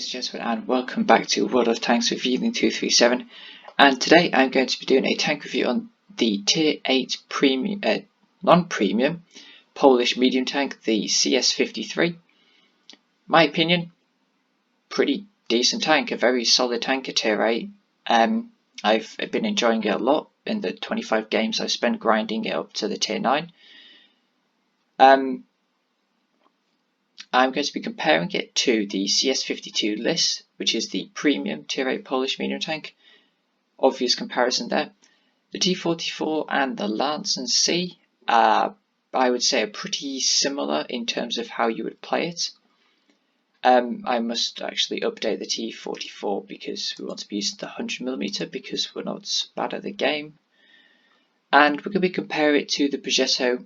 ladies and gentlemen, and welcome back to World of Tanks with Evening 237. And today I'm going to be doing a tank review on the Tier 8 premium, non-premium Polish medium tank, the CS-53. My opinion, pretty decent tank, a very solid tank at Tier 8. I've been enjoying it a lot in the 25 games I've spent grinding it up to the Tier 9. I'm going to be comparing it to the CS-52 list, which is the premium Tier 8 Polish medium tank. Obvious comparison there. The T-44 and the Lansen C, I would say, are pretty similar in terms of how you would play it. I must actually update the T-44 because we want to be using the 100mm because we're not bad at the game. And we're going to be comparing it to the Progetto,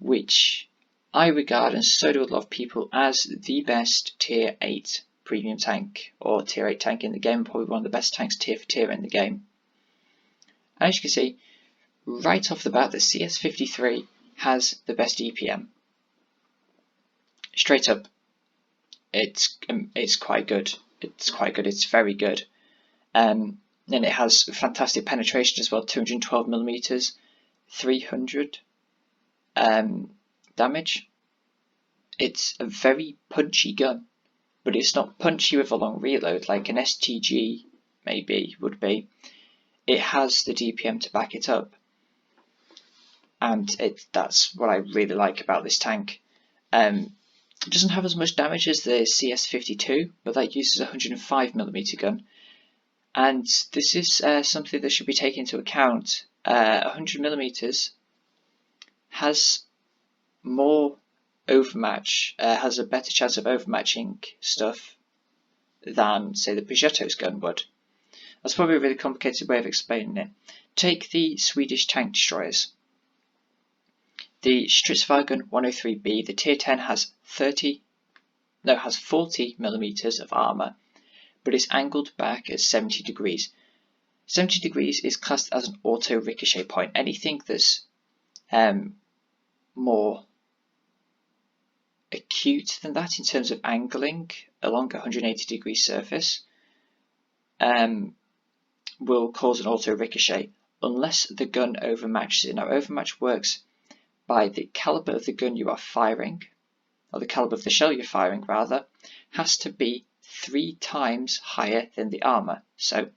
which I regard, and so do a lot of people, as the best Tier 8 premium tank, or Tier 8 tank in the game, probably one of the best tanks tier for tier in the game. And as you can see, right off the bat, the CS-53 has the best EPM. Straight up, it's quite good. It's quite good. It's very good. And it has fantastic penetration as well, 212mm, 300 damage. It's a very punchy gun, but it's not punchy with a long reload like an STG maybe would be. It has the DPM to back it up, and that's what I really like about this tank. It doesn't have as much damage as the CS-52, but that uses a 105mm gun, and this is something that should be taken into account. 100mm has more overmatch, has a better chance of overmatching stuff than, say, the Progetto's gun would. That's probably a really complicated way of explaining it. Take the Swedish tank destroyers. The Stridsvagn 103B, the Tier 10 has 40mm of armour, but it's angled back at 70 degrees. 70 degrees is classed as an auto ricochet point. Anything that's more acute than that in terms of angling along a 180 degree surface will cause an auto ricochet unless the gun overmatches it. Now, overmatch works by the caliber of the gun you are firing, or the caliber of the shell you're firing rather, has to be 3 times higher than the armor. So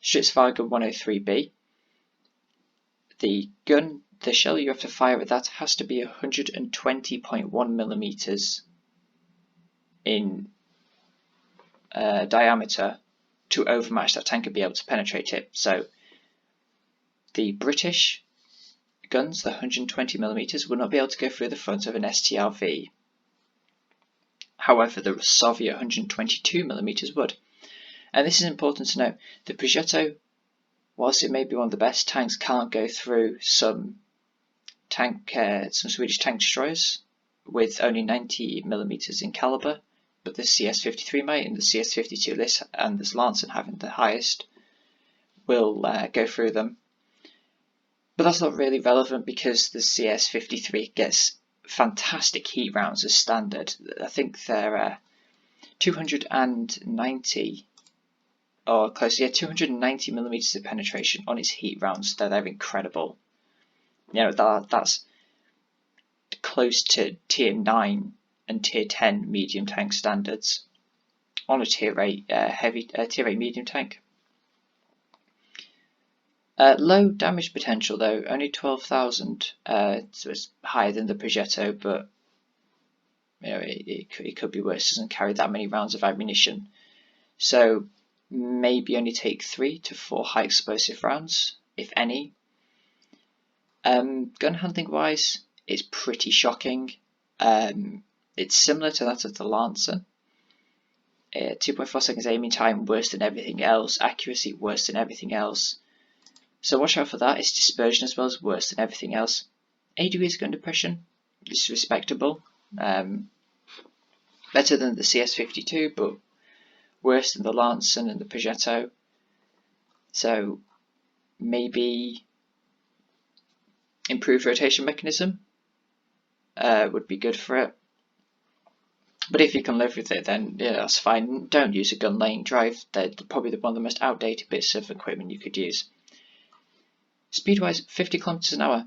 Stridsvagn 103B, the shell you have to fire at that has to be 120.1mm in diameter to overmatch that tank and be able to penetrate it. So the British guns, the 120mm, will not be able to go through the front of an STRV. However, the Soviet 122mm would. And this is important to note. The Progetto, whilst it may be one of the best tanks, can't go through some Swedish tank destroyers with only 90mm in caliber, but the CS-53 might, and the CS-52 list and this Lansen having the highest will go through them. But that's not really relevant because the CS-53 gets fantastic heat rounds as standard. I think they're 290 or close, 290mm of penetration on its heat rounds. They're incredible. You know, that's close to Tier 9 and Tier 10 medium tank standards on a Tier 8 Tier 8 medium tank. Low damage potential though, only 12,000, so it's higher than the Progetto, but you know, it could be worse. It doesn't carry that many rounds of ammunition, so maybe only take 3 to 4 high explosive rounds, if any. Gun handling wise, it's pretty shocking. It's similar to that of the Lansen. 2.4 seconds aiming time, worse than everything else. Accuracy, worse than everything else. So watch out for that. Its dispersion as well is worse than everything else. 8 degrees gun depression is respectable. Better than the CS-52, but worse than the Lansen and the Progetto. So maybe improved rotation mechanism would be good for it. But if you can live with it, then yeah, that's fine. Don't use a gun laying drive. They're probably one of the most outdated bits of equipment you could use. Speed-wise, 50 kilometers an hour.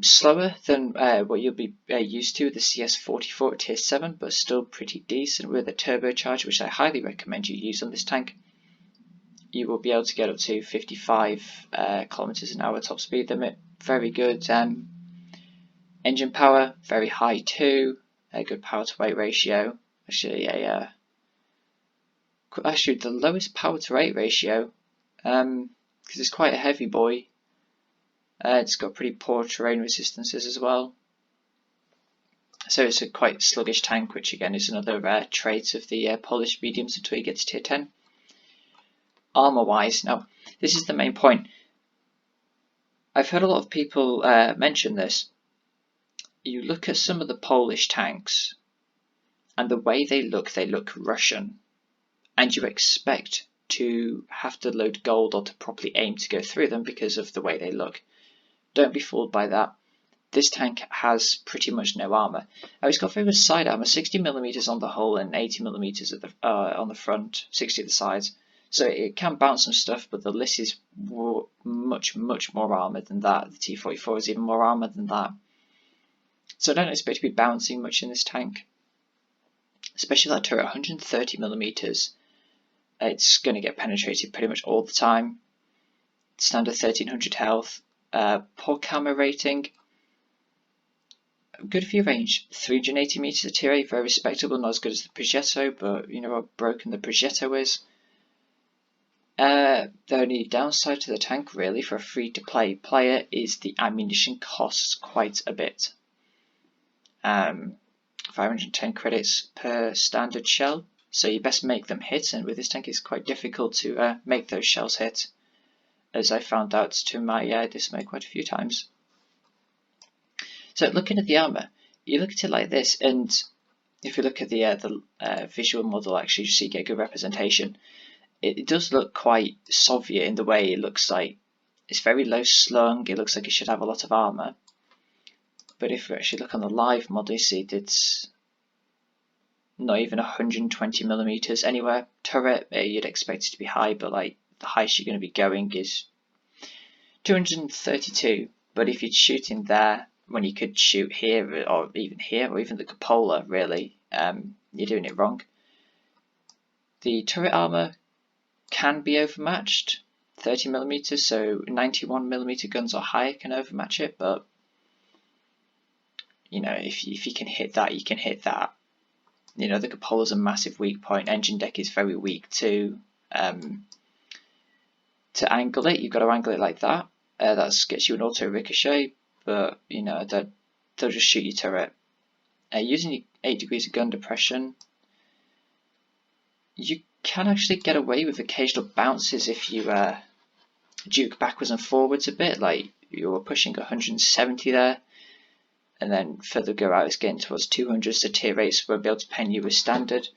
Slower than what you'll be used to with the CS-54 at tier 7, but still pretty decent with a turbocharger, which I highly recommend you use on this tank. You will be able to get up to 55 kilometers an hour top speed limit. Very good. Engine power, very high too. A good power to weight ratio. Actually, the lowest power to weight ratio, because it's quite a heavy boy. It's got pretty poor terrain resistances as well. So it's a quite sluggish tank, which again is another trait of the polished mediums until you get to tier 10. Armor wise, now this is the main point. I've heard a lot of people mention this. You look at some of the Polish tanks, and the way they look Russian, and you expect to have to load gold or to properly aim to go through them because of the way they look. Don't be fooled by that. This tank has pretty much no armor. Now it's got very good side armor, 60mm on the hull and 80mm at the, on the front, 60 at the sides. So it can bounce some stuff, but the Liss is much more armoured than that. The T-44 is even more armoured than that. So I don't expect to be bouncing much in this tank. Especially that turret, 130mm. It's going to get penetrated pretty much all the time. Standard 1300 health. Poor camo rating. Good view range, 380 meters at tier 8, very respectable, not as good as the Progetto, but you know how broken the Progetto is. The only downside to the tank really for a free-to-play player is the ammunition costs quite a bit. 510 credits per standard shell, so you best make them hit, and with this tank it's quite difficult to make those shells hit, as I found out to my dismay quite a few times. So looking at the armor, you look at it like this, and if you look at the visual model, actually, so you get a good representation. It does look quite Soviet in the way it looks like. It's very low slung. It looks like it should have a lot of armor. But if you actually look on the live model, you see it's not even 120mm anywhere. Turret, you'd expect it to be high, but like the highest you're going to be going is 232. But if you're shooting there, when you could shoot here, or even the cupola, really, you're doing it wrong. The turret armor can be overmatched, 30mm, so 91mm guns or higher can overmatch it, but you know, if you can hit that, you can hit that. You know, the cupola's a massive weak point. Engine deck is very weak too. To angle it, you've got to angle it like that. That gets you an auto ricochet, but you know, they'll just shoot your turret. Using 8 degrees of gun depression, you can actually get away with occasional bounces if you juke backwards and forwards a bit, like you were pushing 170 there, and then further go out it's getting towards 200s, so tier 8s won't be able to pen you with standard.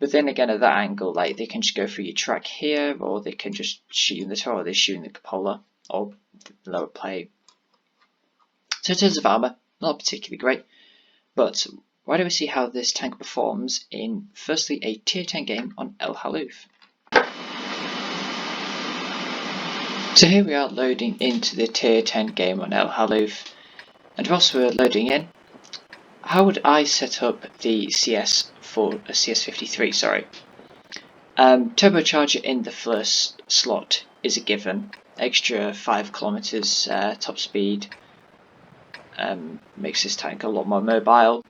But then again, at that angle, like they can just go through your track here, or they can just shoot you in the turret, or they shoot in the cupola or the lower plate. So in terms of armor, not particularly great, but why don't we see how this tank performs in, firstly, a tier 10 game on El Haluf. So here we are loading into the tier 10 game on El Haluf, and whilst we're loading in, how would I set up the CS-53, sorry. Turbocharger in the first slot is a given, extra 5 kilometers top speed, makes this tank a lot more mobile.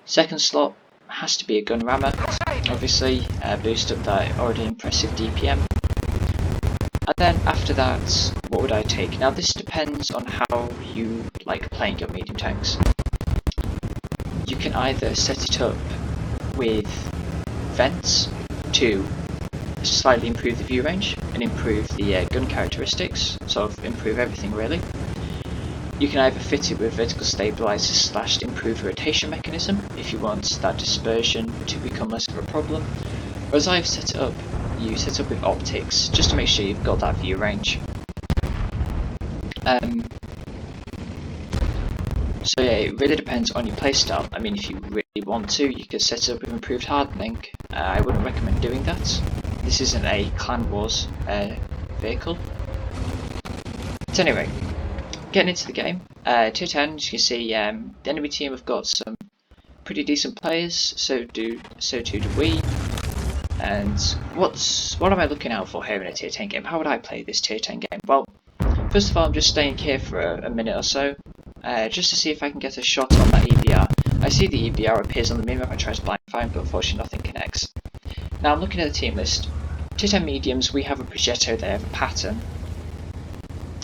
Second slot has to be a gun rammer, obviously, boost up that already impressive DPM. And then after that, what would I take? Now this depends on how you like playing your medium tanks. You can either set it up with vents to slightly improve the view range and improve the gun characteristics, sort of improve everything really. You can either fit it with vertical stabilizers / improve rotation mechanism if you want that dispersion to become less of a problem. Or as I've set it up, you set up with optics just to make sure you've got that view range. So So yeah, it really depends on your playstyle. I mean, if you really want to, you could set it up with improved hardening. I wouldn't recommend doing that. This isn't a Clan Wars vehicle. So anyway, getting into the game. Tier 10, as you can see, the enemy team have got some pretty decent players. So too do we. And what am I looking out for here in a tier 10 game? How would I play this tier 10 game? Well, first of all, I'm just staying here for a minute or so, just to see if I can get a shot on that EBR. I see the EBR appears on the minimap. I try to blind find, but unfortunately nothing connects. Now I'm looking at the team list. Tier 10 mediums, we have a Progetto there, a pattern.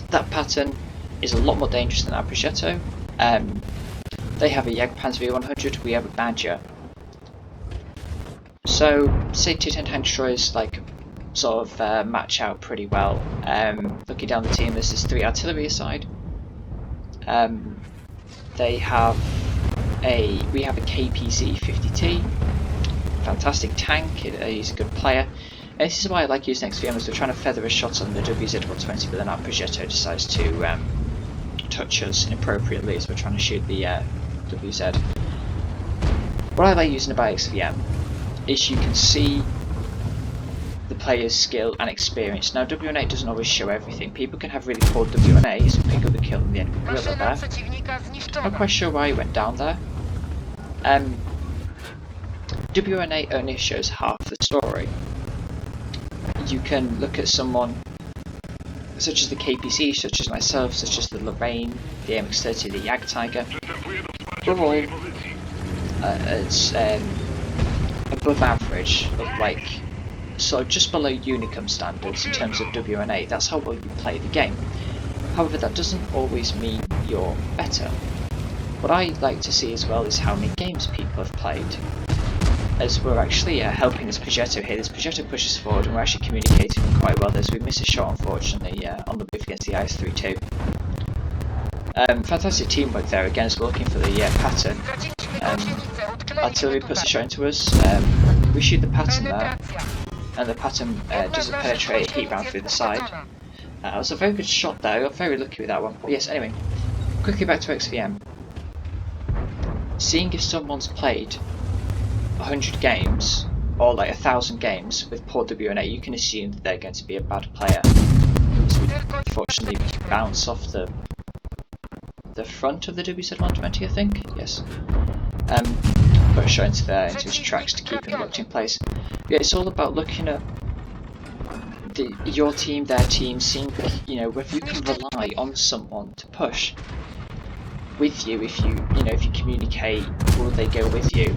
That pattern is a lot more dangerous than our Progetto. They have a Jagdpanzer V100, we have a Badger. So, say tier 10 tank destroyers like sort of match out pretty well. Looking down the team list, there's 3 artillery aside. We have a KPZ-53, fantastic tank. He's a good player. And this is why I like using XVM, as we're trying to feather a shot on the WZ-120, but then our Progetto decides to touch us inappropriately as we're trying to shoot the WZ. What I like using about XVM is you can see the player's skill and experience. Now WN8 doesn't always show everything. People can have really poor WN8s and pick up the kill in the enemy gorilla there. Not quite sure why he went down there. WN8 only shows half the story. You can look at someone such as the KPC, such as myself, such as the Lorraine, the MX-30, the Jagd Tiger. We're all above average, of like, so just below Unicum standards in terms of WN8. That's how well you play the game. However, that doesn't always mean you're better. What I like to see as well is how many games people have played. As we're actually helping this Progetto here. This Progetto pushes forward and we're actually communicating quite well. As we miss a shot, unfortunately, on the move against the CS-53. Fantastic teamwork there again as we're looking for the pattern. Artillery puts a shot into us. We shoot the pattern there, and the pattern doesn't penetrate a heat round through the side. That was a very good shot there. I got very lucky with that one. But yes, anyway, quickly back to XVM. Seeing if someone's played 100 games or like 1,000 games with poor WN8, you can assume that they're going to be a bad player. So we unfortunately bounce off the front of the WZ-120, I think. Yes. Put a shot into his tracks to keep him locked in place. Yeah, it's all about looking at your team, their team, seeing whether you can rely on someone to push with you. If you communicate, will they go with you?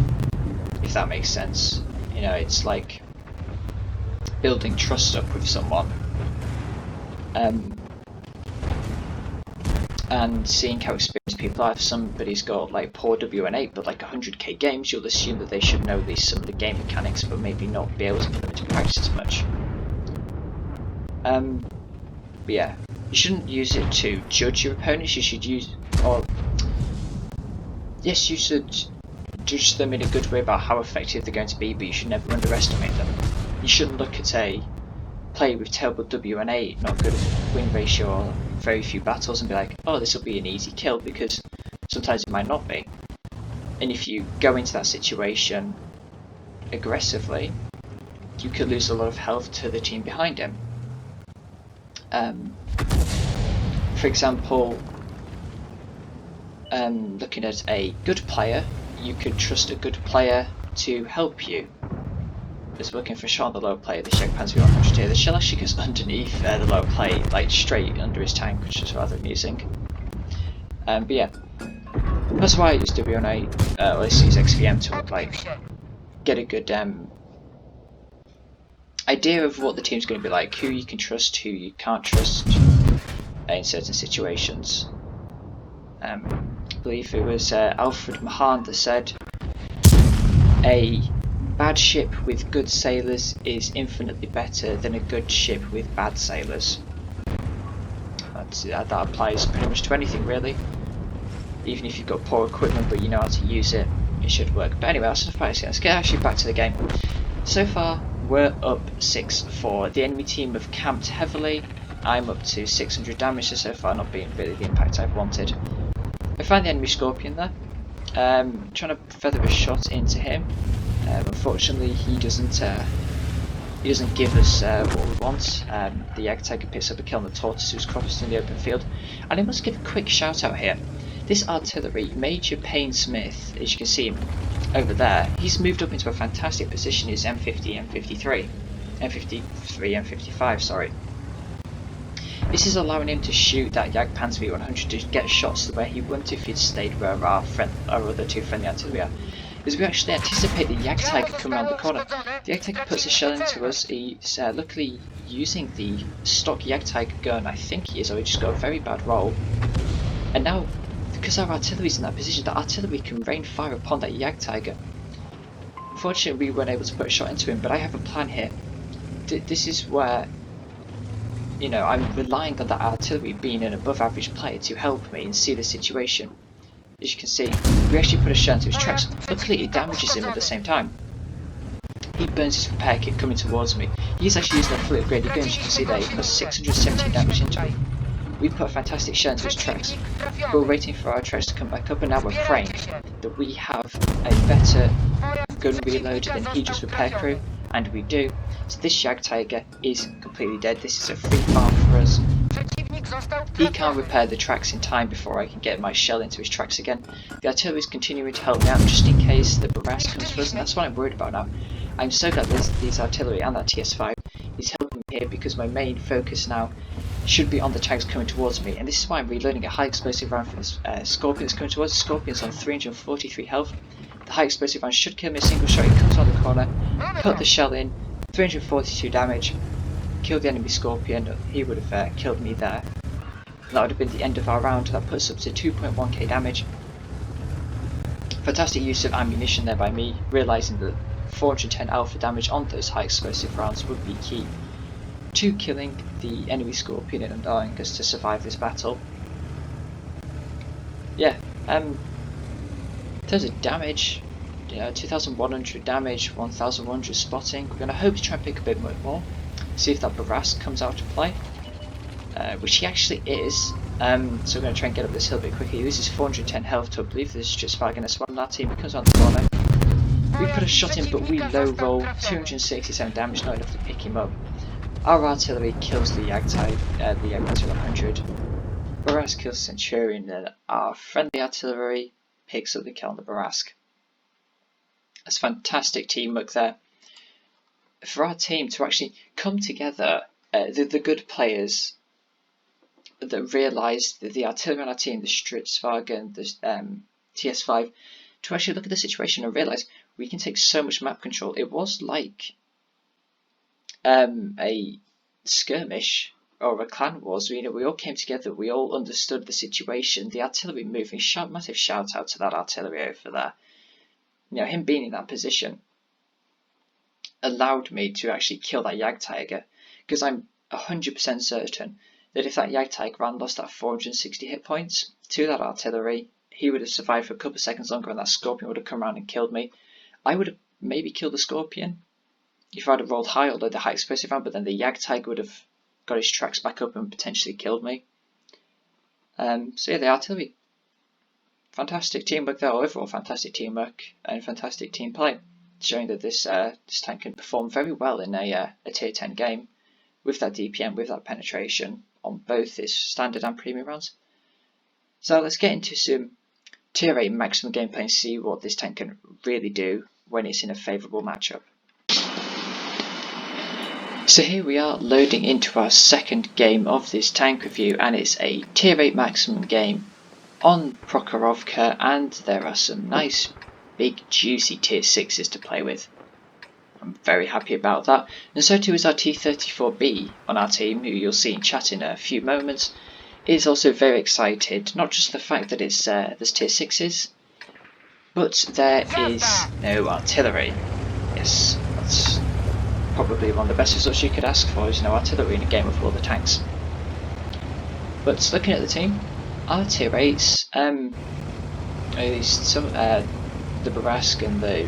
If that makes sense. It's like building trust up with someone. And seeing how experienced people are. If somebody's got like poor WN8 but like 100k games, you'll assume that they should know some of the game mechanics, but maybe not be able to put them into practice as much. But yeah, you shouldn't use it to judge your opponents. You should you should judge them in a good way about how effective they're going to be, but you should never underestimate them. You shouldn't look at a player with terrible WN8, not good win ratio, or very few battles, and be like, oh, this will be an easy kill, because sometimes it might not be. And if you go into that situation aggressively, you could lose a lot of health to the team behind him. For example, looking at a good player, you could trust a good player to help you. Just looking for a shot on the lower plate, the Jagdpanzer V100 here. The shell actually goes underneath the lower plate, like straight under his tank, which is rather amusing. But yeah, that's why I use WN8, or at least use XVM to like get a good idea of what the team's going to be like, who you can trust, who you can't trust in certain situations. I believe it was Alfred Mahan that said, a bad ship with good sailors is infinitely better than a good ship with bad sailors. That applies pretty much to anything, really. Even if you've got poor equipment but you know how to use it, it should work. But anyway, that's enough about it. Let's get actually back to the game. So far, we're up 6-4. The enemy team have camped heavily. I'm up to 600 damage so far, not being really the impact I've wanted. I find the enemy Scorpion there, trying to feather a shot into him. Unfortunately, he doesn't give us what we want. The Jagdtiger picks up a kill on the Tortoise who's crossed in the open field. And I must give a quick shout out here. This artillery, Major Payne Smith, as you can see him over there, he's moved up into a fantastic position. His M50, M53, M55, sorry. This is allowing him to shoot that Jagdpanzer V100 to get shots to where he wouldn't if he'd stayed where our other two friendly artillery are. Because we actually anticipate the Jagdtiger coming around the corner. The Jagdtiger puts a shell into us. He's luckily using the stock Jagdtiger gun. I think he is, or he just got a very bad roll. And now, because our artillery's in that position, the artillery can rain fire upon that Jagdtiger. Unfortunately, we weren't able to put a shot into him, but I have a plan here. This is where, you know, I'm relying on that artillery being an above average player to help me and see the situation. As you can see, we actually put a shell into his tracks. Luckily, it damages him at the same time. He burns his repair kit coming towards me. He's actually using a fully upgraded gun. As you can see there, he puts 617 damage into him. We put a fantastic shell into his tracks. We're waiting for our tracks to come back up, and now we're praying that we have a better gun reload than he just repair crew, and we do. So this Jagdtiger is completely dead. This is a free farm for us. He can't repair the tracks in time before I can get my shell into his tracks again. The artillery is continuing to help me out just in case the Barras comes for us, and that's what I'm worried about now. I'm so glad these artillery and that TS-5 is helping me here, because my main focus now should be on the tanks coming towards me, and this is why I'm reloading a high explosive round for this Scorpion that's coming towards us. Scorpion's on 343 health. The high explosive round should kill me a single shot. It comes around the corner, put the shell in, 342 damage, killed the enemy Scorpion. He would have killed me there. That would have been the end of our round. That puts us up to 2.1k damage. Fantastic use of ammunition there by me, realising that 410 alpha damage on those high explosive rounds would be key to killing the enemy Scorpion and allowing us to survive this battle. Yeah, in terms of damage, 2100 damage, 1100 spotting. We're going to hope to try and pick a bit more, see if that Barras comes out to play. Which he actually is, so we're going to try and get up this hill a bit quickly. He loses 410 health to, I believe this is just fighting a swan on our team. He comes around the corner. We put a shot in, but we low roll, 267 damage, not enough to pick him up. Our artillery kills the Jagdtiger, the Jagdpanzer 100. Barras kills Centurion, and our friendly artillery picks up the kill on the Barras. That's fantastic teamwork there. For our team to actually come together, the good players that realised that the artillery on our team, the Stritzwagen, the TS-5, to actually look at the situation and realise we can take so much map control. It was like a skirmish or a clan wars. We all came together, we all understood the situation, the artillery moving. Massive shout out to that artillery over there. You know, him being in that position allowed me to actually kill that Jagdtiger, because I'm 100% certain that if that Jagdtiger ran lost that 460 hit points to that artillery, he would have survived for a couple of seconds longer and that Scorpion would have come around and killed me. I would have maybe killed the Scorpion if I'd have rolled high, although the high explosive round, but then the Jagdtiger would have got his tracks back up and potentially killed me. So yeah, the artillery, fantastic teamwork there, overall fantastic teamwork and fantastic team play, showing that this tank can perform very well in a tier 10 game with that DPM, with that penetration on both his standard and premium rounds. So let's get into some tier 8 maximum gameplay and see what this tank can really do when it's in a favourable matchup. So here we are loading into our second game of this tank review, and it's a tier 8 maximum game on Prokhorovka, and there are some nice big juicy tier 6s to play with. I'm very happy about that, and so too is our T-34B on our team, who you'll see in chat in a few moments. Is also very excited, not just the fact that it's there's tier 6s, but there is no artillery. Yes, that's probably one of the best results you could ask for, is no artillery in a game with all the tanks. But looking at the team, our tier 8s, at least some, the Barras and the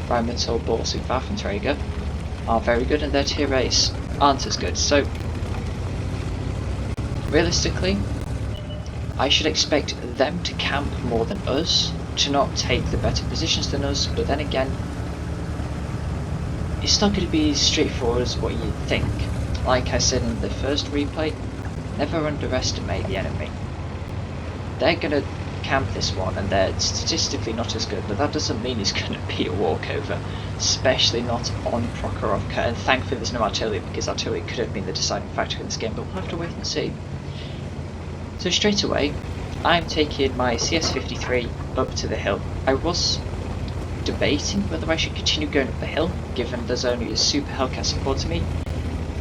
Rheinmetall Borsig Waffenträger are very good, and their tier 8s aren't as good. So realistically, I should expect them to camp more than us, to not take the better positions than us, but then again, it's not going to be as straightforward as what you'd think. Like I said in the first replay, never underestimate the enemy. They're going to camp this one, and they're statistically not as good, but that doesn't mean it's going to be a walkover, especially not on Prokhorovka, and thankfully there's no artillery, because artillery could have been the deciding factor in this game, but we'll have to wait and see. So straight away, I'm taking my CS-53 up to the hill. I was debating whether I should continue going up the hill, given there's only a super Hellcat supporting me.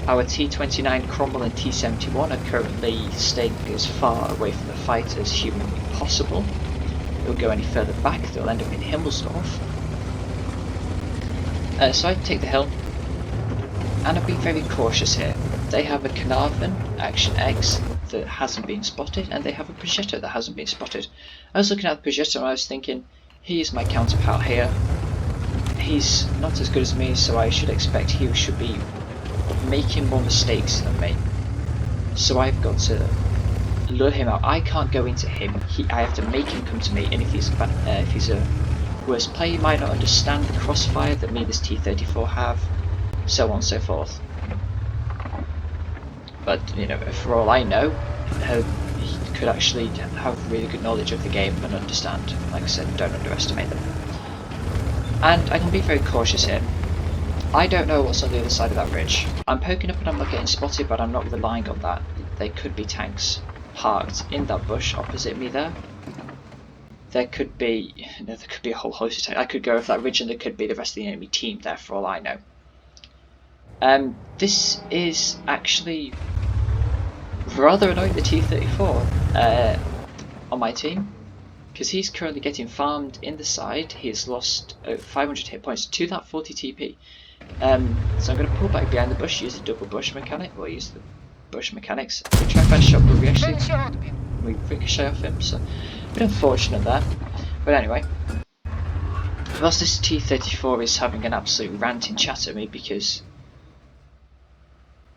Our T-29 Cromwell and T-71 are currently staying as far away from the fight as humanly possible. If they'll go any further back, they'll end up in Himmelsdorf. So I take the hill, and I've been very cautious here. They have a Carnarvon Action X that hasn't been spotted, and they have a Progetto that hasn't been spotted. I was looking at the Progetto and I was thinking, he's my counterpart here. He's not as good as me, so I should expect he should be making more mistakes than me. So I've got to lure him out. I can't go into him. I have to make him come to me, and if he's a worse player, he might not understand the crossfire that me, this T-34 have, so on and so forth. But, you know, for all I know, he could actually have really good knowledge of the game and understand. Like I said, don't underestimate them. And I can be very cautious here. I don't know what's on the other side of that ridge. I'm poking up and I'm not getting spotted, but I'm not relying on that. They could be tanks parked in that bush opposite me there. There could be a whole host of tanks. I could go over that ridge and there could be the rest of the enemy team there for all I know. This is actually rather annoying the T-34 on my team, because he's currently getting farmed in the side. He's lost 500 hit points to that 40 TP. So I'm going to pull back behind the bush, use the double bush mechanic, or use the bush mechanics. We try and find a shot, but we ricochet off him, so a bit unfortunate there. But anyway, whilst this T-34 is having an absolute ranting chat at me, because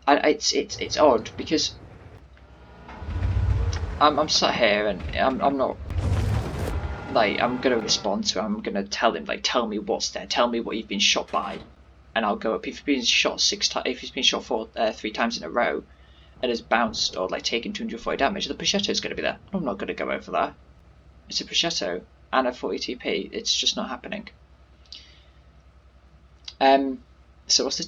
it's odd, because I'm sat here and I'm not, like, I'm gonna respond to him. I'm gonna tell him, like, tell me what's there, tell me what you've been shot by, and I'll go up. If he's been shot if he's been shot 3 times in a row and has bounced or like taken 240 damage, the Progetto is gonna be there. I'm not gonna go over that. It's a Progetto and a 40 TP. It's just not happening. So what's the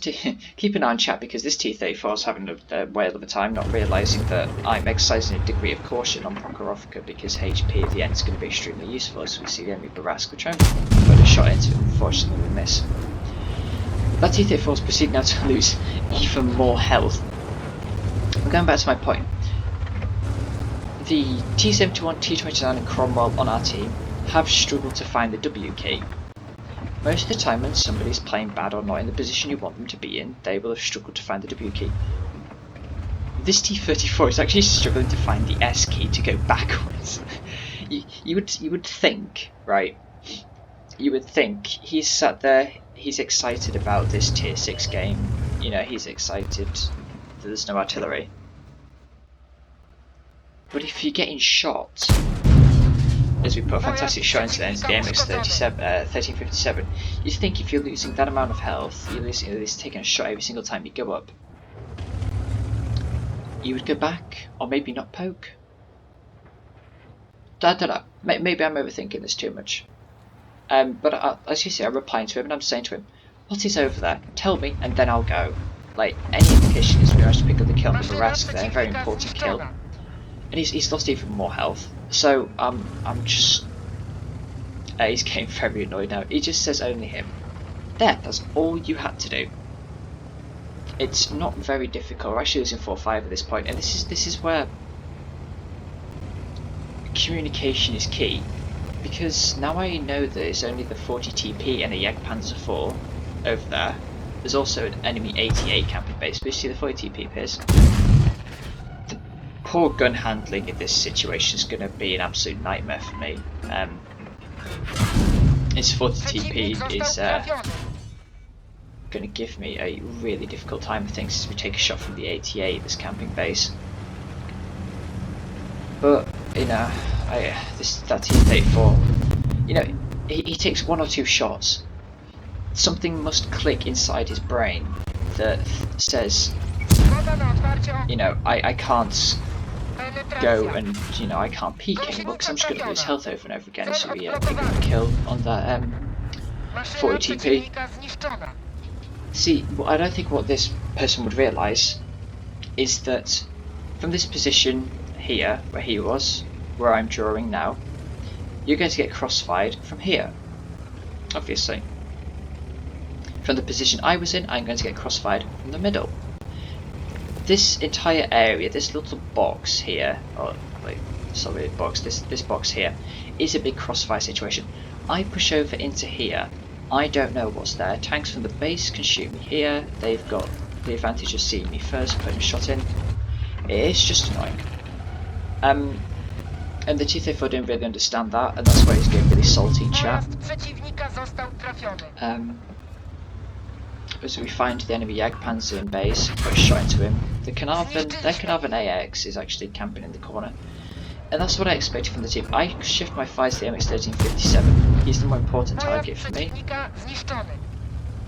keep an eye on chat, because this T-34 is having a whale of a time, not realising that I'm exercising a degree of caution on Prokhorovka, because HP at the end is going to be extremely useful as we see the enemy Barask. We're trying to put a shot into it, unfortunately we miss. That T-34 is proceeding now to lose even more health. I'm going back to my point. The T-71, T-29 and Cromwell on our team have struggled to find the W key. Most of the time when somebody's playing bad or not in the position you want them to be in, they will have struggled to find the W key. This T-34 is actually struggling to find the S key to go backwards. you would think, right? You would think he's sat there, he's excited about this tier 6 game, you know, he's excited that there's no artillery. But if you're getting shot, as we put a fantastic shot into the end of the game, it's 1357. You'd think if you're losing that amount of health, you're losing, at least taking a shot every single time you go up, you would go back, or maybe not poke. I don't know, maybe I'm overthinking this too much. But as you see, I'm replying to him and I'm saying to him, what is over there? Tell me and then I'll go. Like, any indication is we managed to pick up the kill on the Barask there, very important kill. And he's lost even more health. So I'm just he's getting very annoyed now. He just says only him. There, that's all you had to do. It's not very difficult. We're actually losing 4-5 at this point, and this is where communication is key. Because now I know that it's only the 40 TP and a Jagdpanzer 4 over there. There's also an enemy 88 camping base, but you see the 40 TP appears. The poor gun handling in this situation is going to be an absolute nightmare for me. Its 40 TP is going to give me a really difficult time, I think, since we take a shot from the 88, this camping base. But, you know, that T-34, you know, he takes 1 or 2 shots. Something must click inside his brain that says, you know, I can't go and, you know, I can't peek anymore because I'm just going to lose health over and over again. So we pick up a kill on that 40 TP. See, I don't think what this person would realise is that from this position here, where he was, where I'm drawing now, you're going to get crossfired from here, obviously. From the position I was in, I'm going to get crossfired from the middle. This entire area, this little box here, or like solid box, this box here, is a big crossfire situation. I push over into here, I don't know what's there. Tanks from the base can shoot me here. They've got the advantage of seeing me first, putting a shot in. It's just annoying. And the T-34 didn't really understand that, and that's why he's getting really salty chat. As we find the enemy Jagdpanzer in base, put a shot into him. Their Carnarvon AX is actually camping in the corner. And that's what I expected from the team. I shift my fires to the MX-1357. He's the more important target for me.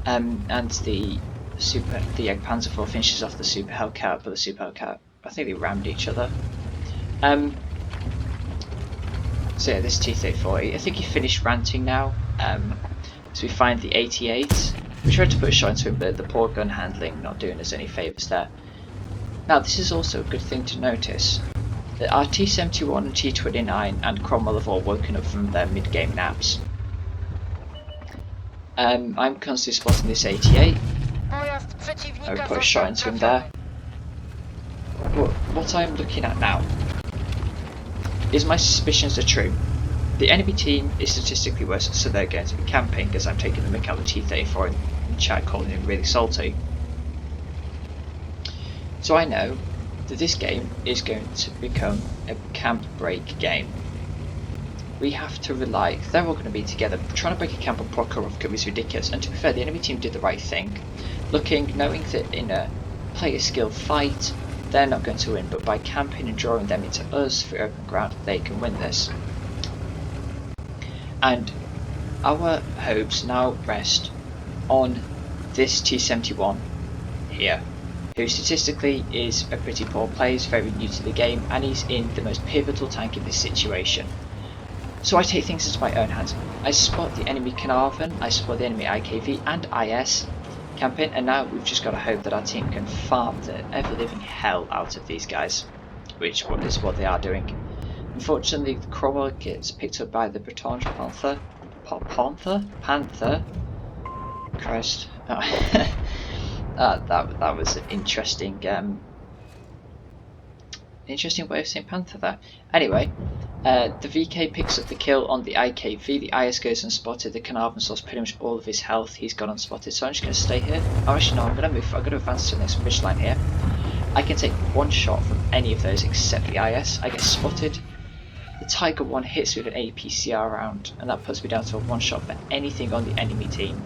And the Jagdpanzer 4 finishes off the Super Hellcat, but the Super Hellcat, I think they rammed each other. So yeah, this T-34, I think he finished ranting now. So we find the 88. We tried to put a shot into him, but the poor gun handling not doing us any favours there. Now this is also a good thing to notice, that our T-71 and T-29 and Cromwell have all woken up from their mid-game naps. I'm constantly spotting this 88. I would put a shot into him there. But what I'm looking at now is my suspicions are true. The enemy team is statistically worse, so they're going to be camping, as I'm taking the mick out of T-34 in chat, calling him really salty. So I know that this game is going to become a camp break game. We have to rely, they're all going to be together. Trying to break a camp on Prokhorovka is ridiculous, and to be fair, the enemy team did the right thing. Knowing that in a player skill fight, they're not going to win, but by camping and drawing them into us for open ground, they can win this. And our hopes now rest on this T-71 here, who statistically is a pretty poor player, he's very new to the game, and he's in the most pivotal tank in this situation. So I take things into my own hands. I spot the enemy Carnarvon, I spot the enemy IKV and IS camping, and now we've just got to hope that our team can farm the ever-living hell out of these guys, which is what they are doing. Unfortunately, the Cromwell gets picked up by the Bretonge Panther. Panther? Christ. Oh. that was an interesting way of saying Panther there. Anyway, the VK picks up the kill on the IKV, the IS goes unspotted, the Carnarvon's lost pretty much all of his health, he's gone unspotted, so I'm just going to stay here. Oh, actually no, I'm going to move, I'm going to advance to the next ridge line here. I can take one shot from any of those except the IS, I get spotted. The Tiger 1 hits with an APCR round, and that puts me down to a one shot for anything on the enemy team.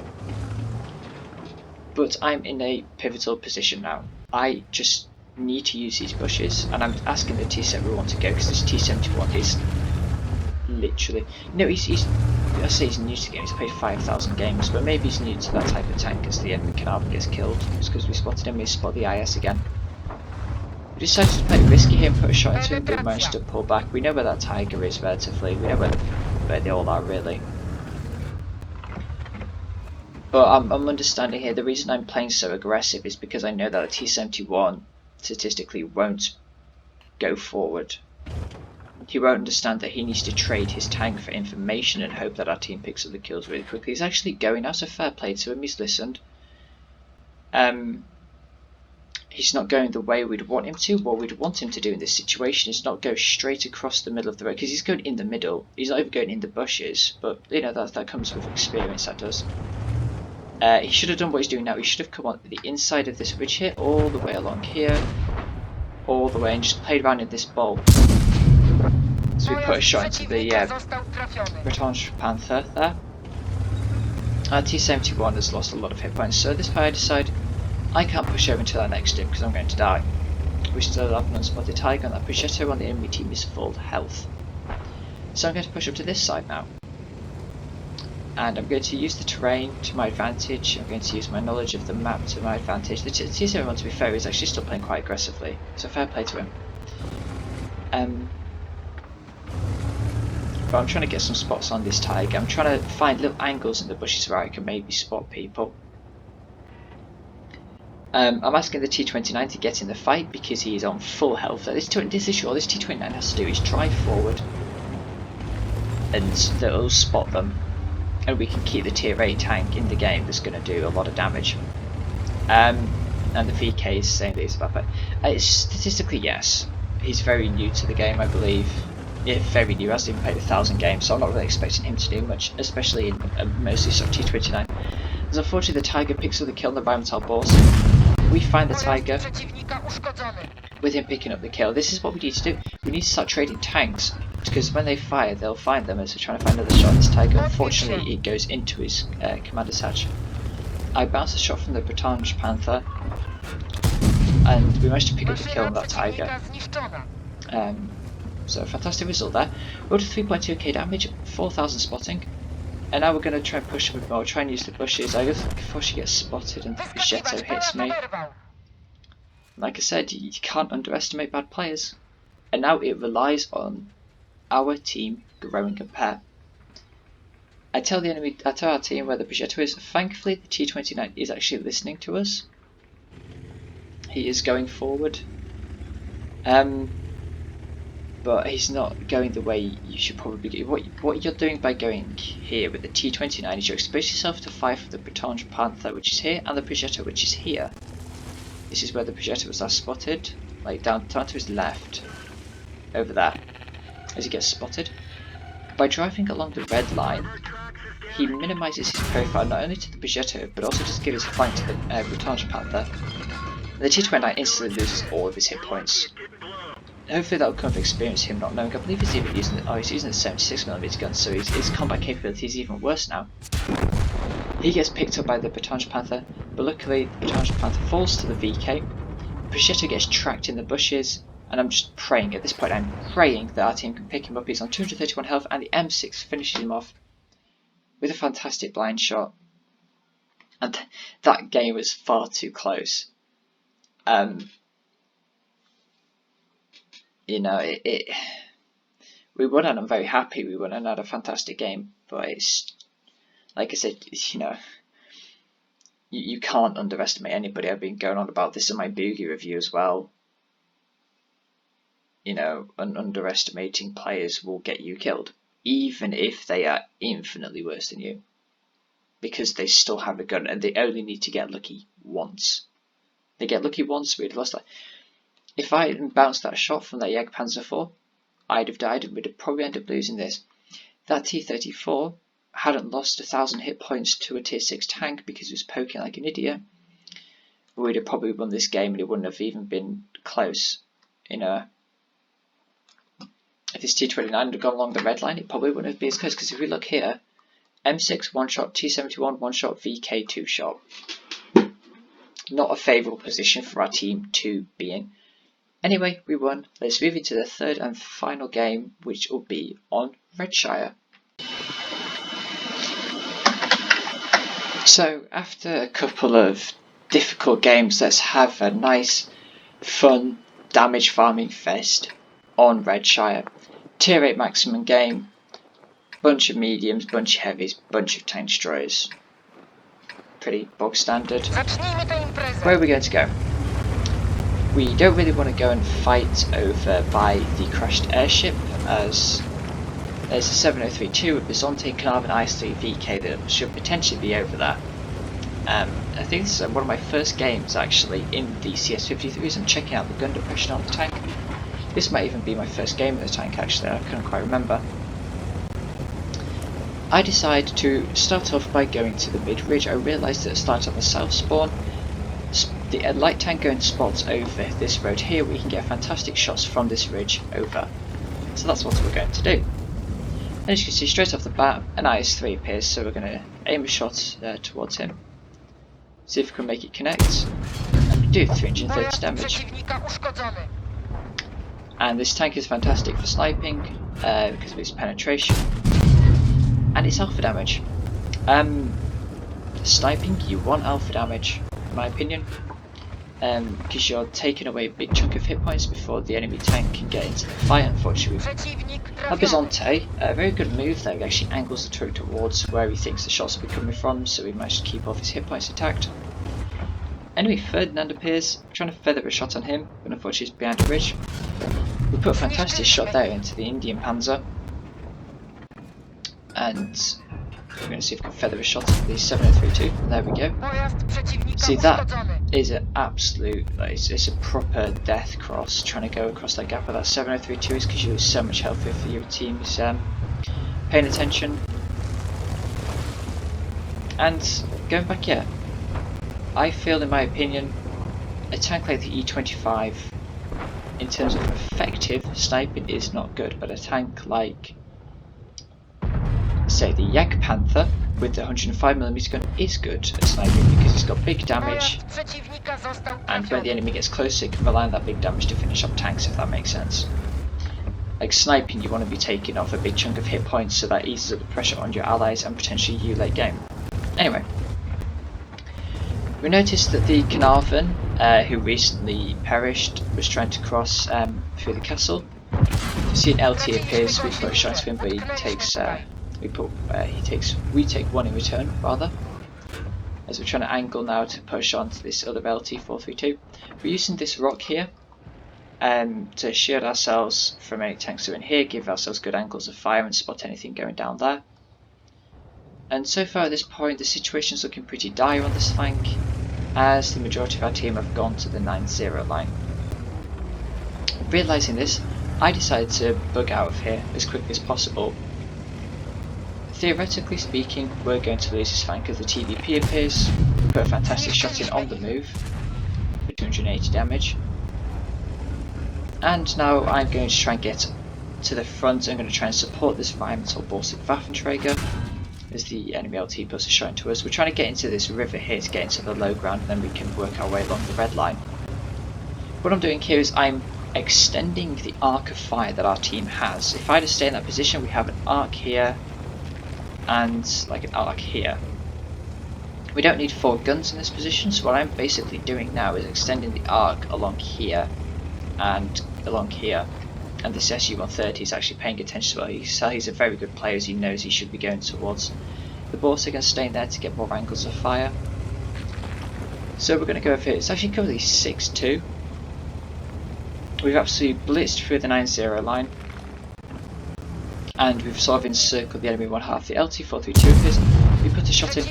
But I'm in a pivotal position now. I just need to use these bushes, and I'm asking the T-71 to go, because this T-71 is literally... No, I say he's new to the game, he's played 5,000 games, but maybe he's new to that type of tank as the enemy Carnarvon gets killed. It's because we spotted him, we spot the IS again. We decided to play risky here and put a shot into him, but we managed to pull back. We know where that Tiger is relatively, we know where they all are really. But I'm understanding here, the reason I'm playing so aggressive is because I know that the T-71 statistically won't go forward. He won't understand that he needs to trade his tank for information and hope that our team picks up the kills really quickly. He's actually going now, so fair play to him, he's listened. He's not going the way we'd want him to. What we'd want him to do in this situation is not go straight across the middle of the road, because he's going in the middle. He's not even going in the bushes, but you know, that comes with experience, that does. He should have done what he's doing now. He should have come on the inside of this ridge here, all the way along here, all the way, and just played around in this bowl. So we put a shot into the Bretonge Panther there. Our T-71 has lost a lot of hit points, so this way I decide I can't push over until I next him because I'm going to die. We still have an unspotted Tiger, and that Progetto on the enemy team is full health. So I'm going to push up to this side now. And I'm going to use the terrain to my advantage. I'm going to use my knowledge of the map to my advantage. The T71, to be fair, is actually still playing quite aggressively, so fair play to him. But I'm trying to get some spots on this tiger. I'm trying to find little angles in the bushes where I can maybe spot people. I'm asking the T29 to get in the fight because he is on full health. This is all this T29 has to do is drive forward and they'll spot them. And we can keep the tier 8 tank in the game that's going to do a lot of damage. And the VK is saying that he's about that. Statistically, yes. He's very new to the game, I believe. Yeah, very new, hasn't even played 1,000 games, so I'm not really expecting him to do much, especially in mostly sort of T29. As unfortunately the tiger picks up the kill on the environmental boss. We find the tiger with him picking up the kill. This is what we need to do. We need to start trading tanks, because when they fire, they'll find them as they're trying to find another shot on this tiger. Unfortunately, it goes into his commander's hatch. I bounced a shot from the Bretonge Panther, and we managed to pick up the kill on that tiger. So fantastic result there. Rolled to 3.2k damage, 4,000 spotting. And now we're going to try and push a bit more, try and use the bushes. I guess before she gets spotted and the Jetto hits me. Like I said, you can't underestimate bad players. And now it relies on our team growing a pair. I tell our team where the Progetto is. Thankfully the T29 is actually listening to us. He is going forward. But he's not going the way you should probably go. What you're doing by going here with the T29 is you expose yourself to fire from the Bretonge Panther, which is here, and the Progetto, which is here. This is where the Progetto was last spotted, like down to his left, over there, as he gets spotted. By driving along the red line, he minimises his profile not only to the Progetto, but also just gives his flank to the Bretonge Panther. And the T29 instantly loses all of his hit points. Hopefully that will come from experience, him not knowing. I believe he's even using he's using the 76mm gun, so his combat capability is even worse now. He gets picked up by the Bretonge Panther, but luckily the Bretonge Panther falls to the VK. Progetto gets tracked in the bushes, and I'm just praying at this point. I'm praying that our team can pick him up. He's on 231 health, and the M6 finishes him off with a fantastic blind shot. And that game was far too close. You know, we won and I'm very happy we won and had a fantastic game, but it's, like I said, you know, you can't underestimate anybody. I've been going on about this in my Boogie review as well. You know, underestimating players will get you killed, even if they are infinitely worse than you, because they still have a gun and they only need to get lucky once. They get lucky once, we'd lost that. If I hadn't bounced that shot from that Jagdpanzer IV, I'd have died and we'd have probably ended up losing this. That T-34 hadn't lost 1,000 hit points to a tier 6 tank because it was poking like an idiot. We'd have probably won this game and it wouldn't have even been close. You know, if this T-29 had gone along the red line, it probably wouldn't have been as close, because if we look here, M6 1 shot, T-71 1 shot, VK 2 shot. Not a favourable position for our team to be in. Anyway, we won. Let's move into the third and final game, which will be on Redshire. So, after a couple of difficult games, let's have a nice, fun, damage farming fest on Redshire. Tier 8 maximum game, bunch of mediums, bunch of heavies, bunch of tank destroyers. Pretty bog standard. Where are we going to go? We don't really want to go and fight over by the crashed airship, as there's a 7032 with Bizonte, Carnarvon, IS-3, VK that should potentially be over there. I think this is one of my first games actually in the CS-53s. I'm checking out the gun depression on the tank. This might even be my first game in the tank actually, I couldn't quite remember. I decide to start off by going to the mid-ridge. I realised that it starts on the south spawn. The light tank going spots over this road here, we can get fantastic shots from this ridge over. So that's what we're going to do. And as you can see, straight off the bat, an IS-3 appears, so we're going to aim a shot towards him. See if we can make it connect. And we do 330 damage. And this tank is fantastic for sniping. because of its penetration, and its alpha damage. Sniping, you want alpha damage, in my opinion, because you're taking away a big chunk of hit points before the enemy tank can get into the fight. Unfortunately, Labizonte, a very good move there. He actually angles the turret towards where he thinks the shots will be coming from, so he managed to keep all of his hit points intact. Enemy Ferdinand appears, trying to feather a shot on him, but unfortunately he's behind a bridge. We put a fantastic shot there into the Indian Panzer, and we're going to see if we can feather a shot at the 7032. There we go. See, that is an absolute, it's a proper death cross trying to go across that gap with that 7032 is, because you lose so much health if your team is paying attention. And going back here, I feel, in my opinion, a tank like the E25 in terms of effective sniping is not good, but a tank like, say, the Jagdpanther with the 105mm gun is good at sniping, because it's got big damage, and when the enemy gets closer it can rely on that big damage to finish off tanks, if that makes sense. Like sniping, you want to be taking off a big chunk of hit points, so that eases up the pressure on your allies and potentially you late game. Anyway, we noticed that the Carnarvon, who recently perished, was trying to cross through the castle. You see an LT appears, we put a shot to him, but he takes we take one in return, rather, as we're trying to angle now to push onto this other LT-432. We're using this rock here to shield ourselves from any tanks that are in here, give ourselves good angles of fire and spot anything going down there. And so far at this point the situation is looking pretty dire on this flank, as the majority of our team have gone to the 9-0 line. Realising this, I decided to bug out of here as quickly as possible. Theoretically speaking, we're going to lose this flank as the TVP appears. Put a fantastic shot in on the move for 280 damage. And now I'm going to try and get to the front. I'm going to try and support this environmental Ballistic Waffenträger as the enemy LT puts a shot into us. We're trying to get into this river here to get into the low ground, and then we can work our way along the red line. What I'm doing here is I'm extending the arc of fire that our team has. If I just stay in that position, we have an arc here and like an arc here. We don't need 4 guns in this position, so what I'm basically doing now is extending the arc along here and along here. And this SU-130 is actually paying attention to it. He's a very good player, as he knows he should be going towards the Ballistic and staying there to get more angles of fire. So we're going to go over here. It's actually currently 6-2. We've absolutely blitzed through the 9-0 line, and we've sort of encircled the enemy one half. The LT-432 appears. We put a shot in.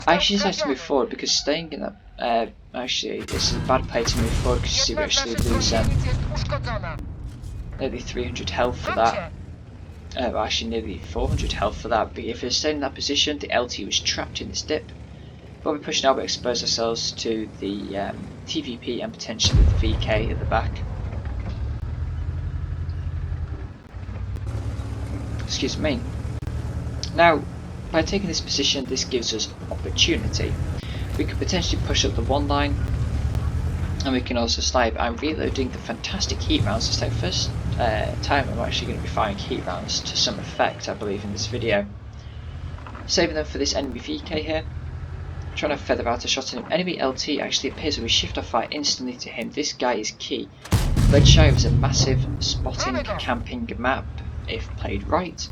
I actually decided to move forward because staying in that actually it's a bad play to move forward, because you see we actually lose nearly 300 health for that. Actually nearly 400 health for that. But if we stayed in that position, the LT was trapped in this dip. But we're pushing out, we expose ourselves to the TVP and potentially the VK at the back. Excuse me. Now, by taking this position, this gives us opportunity. We could potentially push up the 1 line, and we can also snipe. I'm reloading the fantastic heat rounds. It's like first time I'm actually going to be firing heat rounds to some effect, I believe, in this video. Saving them for this enemy VK here. Trying to feather out a shot at him. Enemy LT actually appears, and we shift our fire instantly to him. This guy is key. Redshire is a massive spotting, camping map if played right.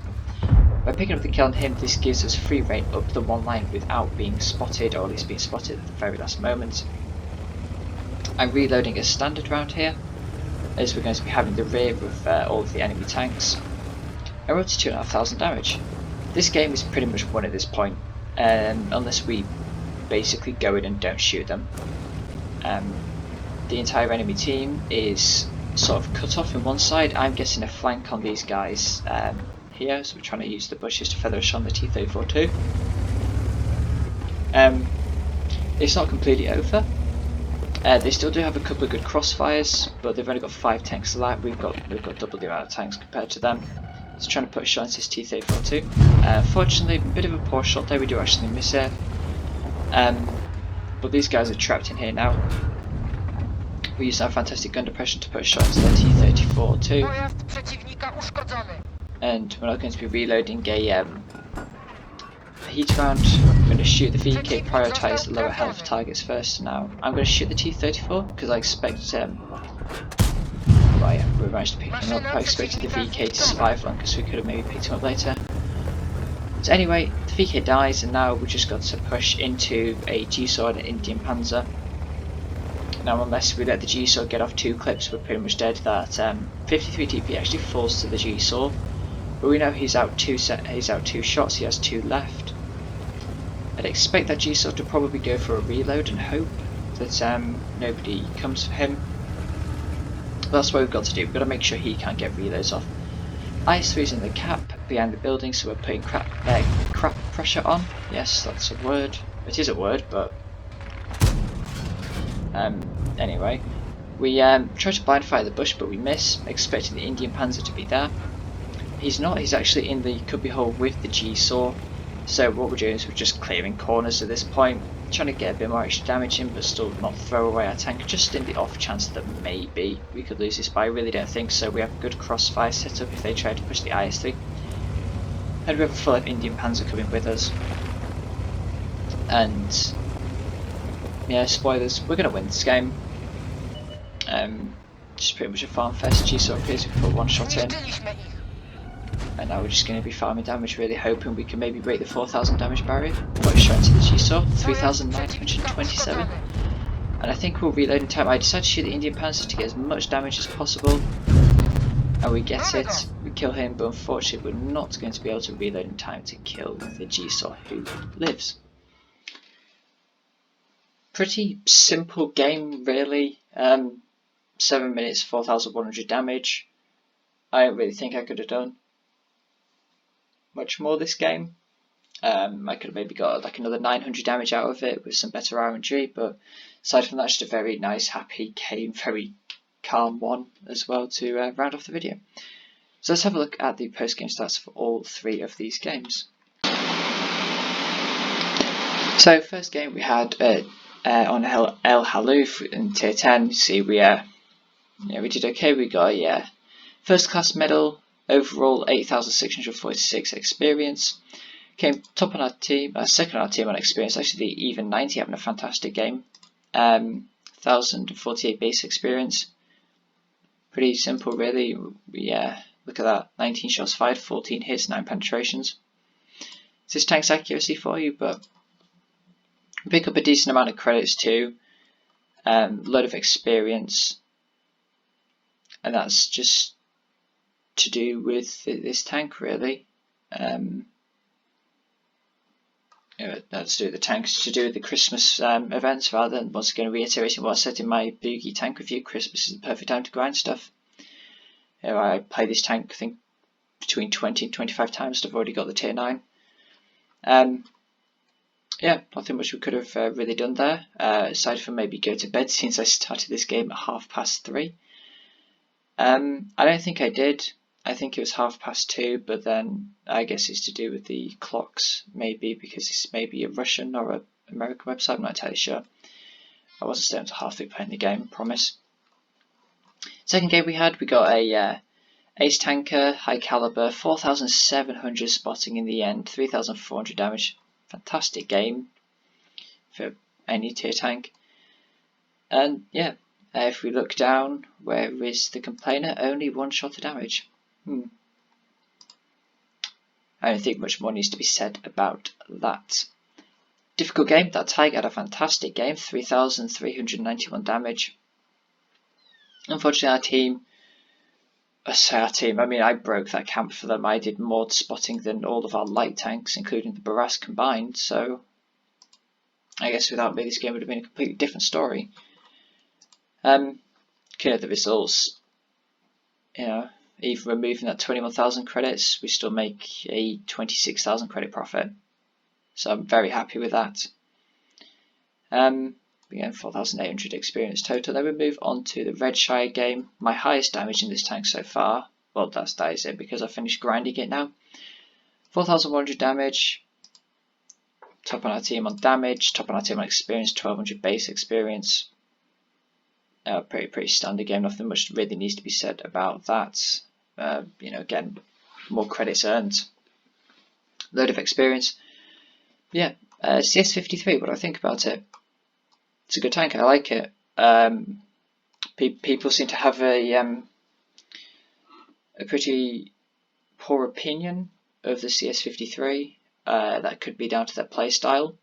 By picking up the kill on him, this gives us free reign up the 1 line without being spotted, or at least being spotted at the very last moment. I'm reloading a standard round here, as we're going to be having the rear with all of the enemy tanks. And we're up to 2,500 damage. This game is pretty much won at this point, unless we basically go in and don't shoot them. The entire enemy team is sort of cut off in one side. I'm getting a flank on these guys here, so we're trying to use the bushes to feather a shot on the T-34-2. It's not completely over. They still do have a couple of good crossfires, but they've only got 5 tanks left. We've got double the amount of tanks compared to them. So trying to put a shot into this T-34-2. Fortunately, a bit of a poor shot there. We do actually miss it. But these guys are trapped in here now. We use our fantastic gun depression to put a shot into the T-34-2. and we're not going to be reloading a heat round. I'm going to shoot the VK, prioritise the lower health targets first. Now I'm going to shoot the T-34 because I expect well, yeah, we managed to pick him up. I expected the VK to survive long because we could have maybe picked him up later. So anyway, the VK dies, and now we just got to push into a G-Saw and an Indian Panzer. Now unless we let the G-Saw get off 2 clips, we're pretty much dead. That 53 TP actually falls to the G-Saw, but we know he's out 2 shots, he has 2 left. I'd expect that G-Saw to probably go for a reload and hope that nobody comes for him. That's what we've got to do. We've got to make sure he can't get reloads off. IS-3 is in the cap behind the building, so we're putting crap pressure on. Yes, that's a word. It is a word, but anyway. We try to blind fire the bush, but we miss, expecting the Indian Panzer to be there. He's not. He's actually in the cubby hole with the G-Saw. So what we're doing is we're just clearing corners at this point, trying to get a bit more extra damage in, but still not throw away our tank, just in the off chance that maybe we could lose this, but I really don't think so. We have a good crossfire setup if they try to push the IS-3. And we have a full Indian Panzer coming with us. And yeah, spoilers, we're going to win this game. Just pretty much a farm fest. G-Saw appears, we put 1 shot in. And now we're just going to be farming damage, really hoping we can maybe break the 4,000 damage barrier. Put a shot into the G-Saw, 3,927. And I think we'll reload in time. I decided to shoot the Indian Panzer to get as much damage as possible. And we get it, we kill him, but unfortunately we're not going to be able to reload in time to kill the G-Saw who lives. Pretty simple game, really. 7 minutes, 4,100 damage. I don't really think I could have done much more this game. I could have maybe got like another 900 damage out of it with some better RNG, but aside from that, just a very nice, happy game, very calm one as well to round off the video. So let's have a look at the post-game stats for all 3 of these games. So first game we had on El Haluf in tier 10. You see we did okay. We got a first class medal, overall 8,646 experience. Came top on our team, second on our team on experience, actually even 90, having a fantastic game. 1,048 base experience. Pretty simple, really. Look at that, 19 shots fired, 14 hits, 9 penetrations. It's this tank's accuracy for you, but we pick up a decent amount of credits too. Load of experience, and that's just to do with this tank, really. That's to do with the tanks, to do with the Christmas events, rather than once again reiterating what I said in my Boogie tank review. Christmas is the perfect time to grind stuff. I play this tank, I think, between 20 and 25 times. I've already got the tier 9. Yeah, nothing much we could have really done there, aside from maybe go to bed, since I started this game at 3:30. I don't think I did. I think it was 2:30, but then I guess it's to do with the clocks, maybe, because it's maybe a Russian or an American website, I'm not entirely sure. I wasn't staying until 3:30 playing the game, promise. Second game we got a ace tanker, high caliber, 4,700 spotting in the end, 3,400 damage. Fantastic game for any tier tank. And yeah, if we look down, where is the complainer? Only 1 shot of damage. I don't think much more needs to be said about that. Difficult game. That Tiger had a fantastic game, 3,391 damage. Unfortunately, our team, I mean, I broke that camp for them. I did more spotting than all of our light tanks, including the Barras combined, so I guess without me this game would have been a completely different story. The results, even removing that 21,000 credits, we still make a 26,000 credit profit. So I'm very happy with that. Again, 4,800 experience total. Then we move on to the Redshire game. My highest damage in this tank so far. Well, that is it, because I finished grinding it now. 4,100 damage. Top on our team on damage. Top on our team on experience. 1,200 base experience. Pretty standard game. Nothing much really needs to be said about that. Again, more credits earned. Load of experience. Yeah, CS-53, what do I think about it? It's a good tank, I like it. People seem to have a pretty poor opinion of the CS-53. That could be down to their playstyle,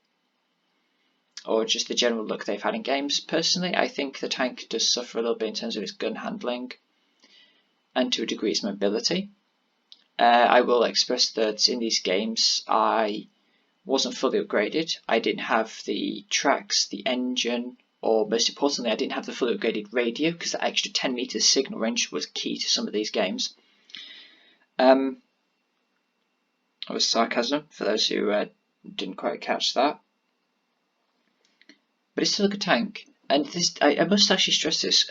or just the general look they've had in games. Personally, I think the tank does suffer a little bit in terms of its gun handling, and to a degree its mobility. I will express that in these games I wasn't fully upgraded. I didn't have the tracks, the engine, or most importantly I didn't have the fully upgraded radio, because that extra 10 meters signal range was key to some of these games. That was sarcasm for those who didn't quite catch that. But it's still a good tank, and this I must actually stress this.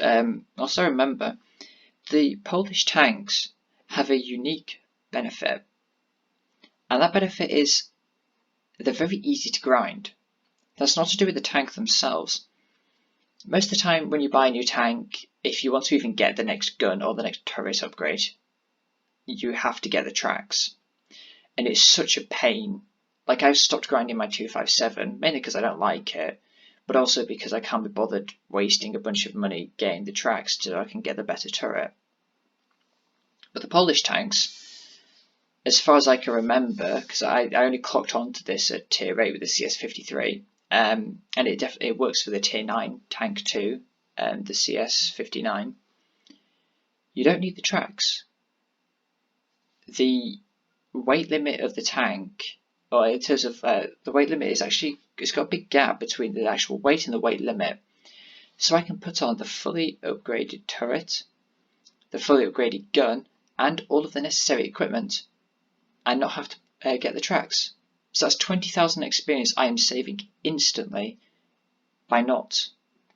Also remember, the Polish tanks have a unique benefit, and that benefit is they're very easy to grind. That's not to do with the tank themselves. Most of the time when you buy a new tank, if you want to even get the next gun or the next turret upgrade, you have to get the tracks. And it's such a pain. Like, I've stopped grinding my 257, mainly because I don't like it, but also because I can't be bothered wasting a bunch of money getting the tracks so I can get the better turret. But the Polish tanks, as far as I can remember, because I only clocked onto this at tier 8 with the CS-53, and it definitely works for the tier 9 tank too, the CS-59, you don't need the tracks. The weight limit of the tank, or in terms of the weight limit, is actually, it's got a big gap between the actual weight and the weight limit. So I can put on the fully upgraded turret, the fully upgraded gun, and all of the necessary equipment, and not have to get the tracks. So that's 20,000 experience I am saving instantly by not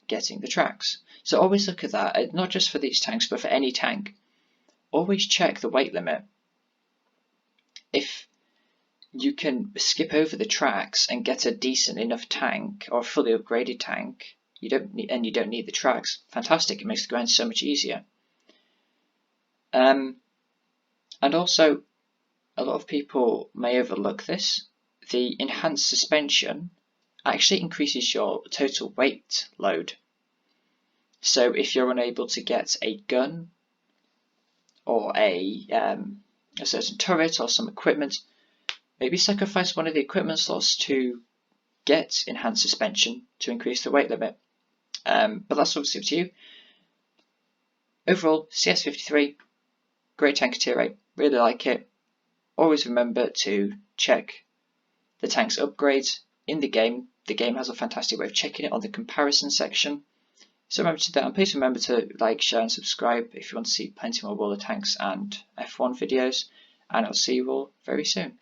getting the tracks. So always look at that, not just for these tanks, but for any tank. Always check the weight limit. If you can skip over the tracks and get a decent enough tank, or a fully upgraded tank, you don't need the tracks, fantastic, it makes the grind so much easier. And also, a lot of people may overlook this. The enhanced suspension actually increases your total weight load. So if you're unable to get a gun or a certain turret or some equipment, maybe sacrifice one of the equipment slots to get enhanced suspension to increase the weight limit. But that's obviously up to you. Overall, CS-53, great tank at tier 8, really like it. Always remember to check the tank's upgrades in the game. The game has a fantastic way of checking it on the comparison section. So remember to do that, and please remember to like, share and subscribe if you want to see plenty more World of Tanks and F1 videos, and I'll see you all very soon.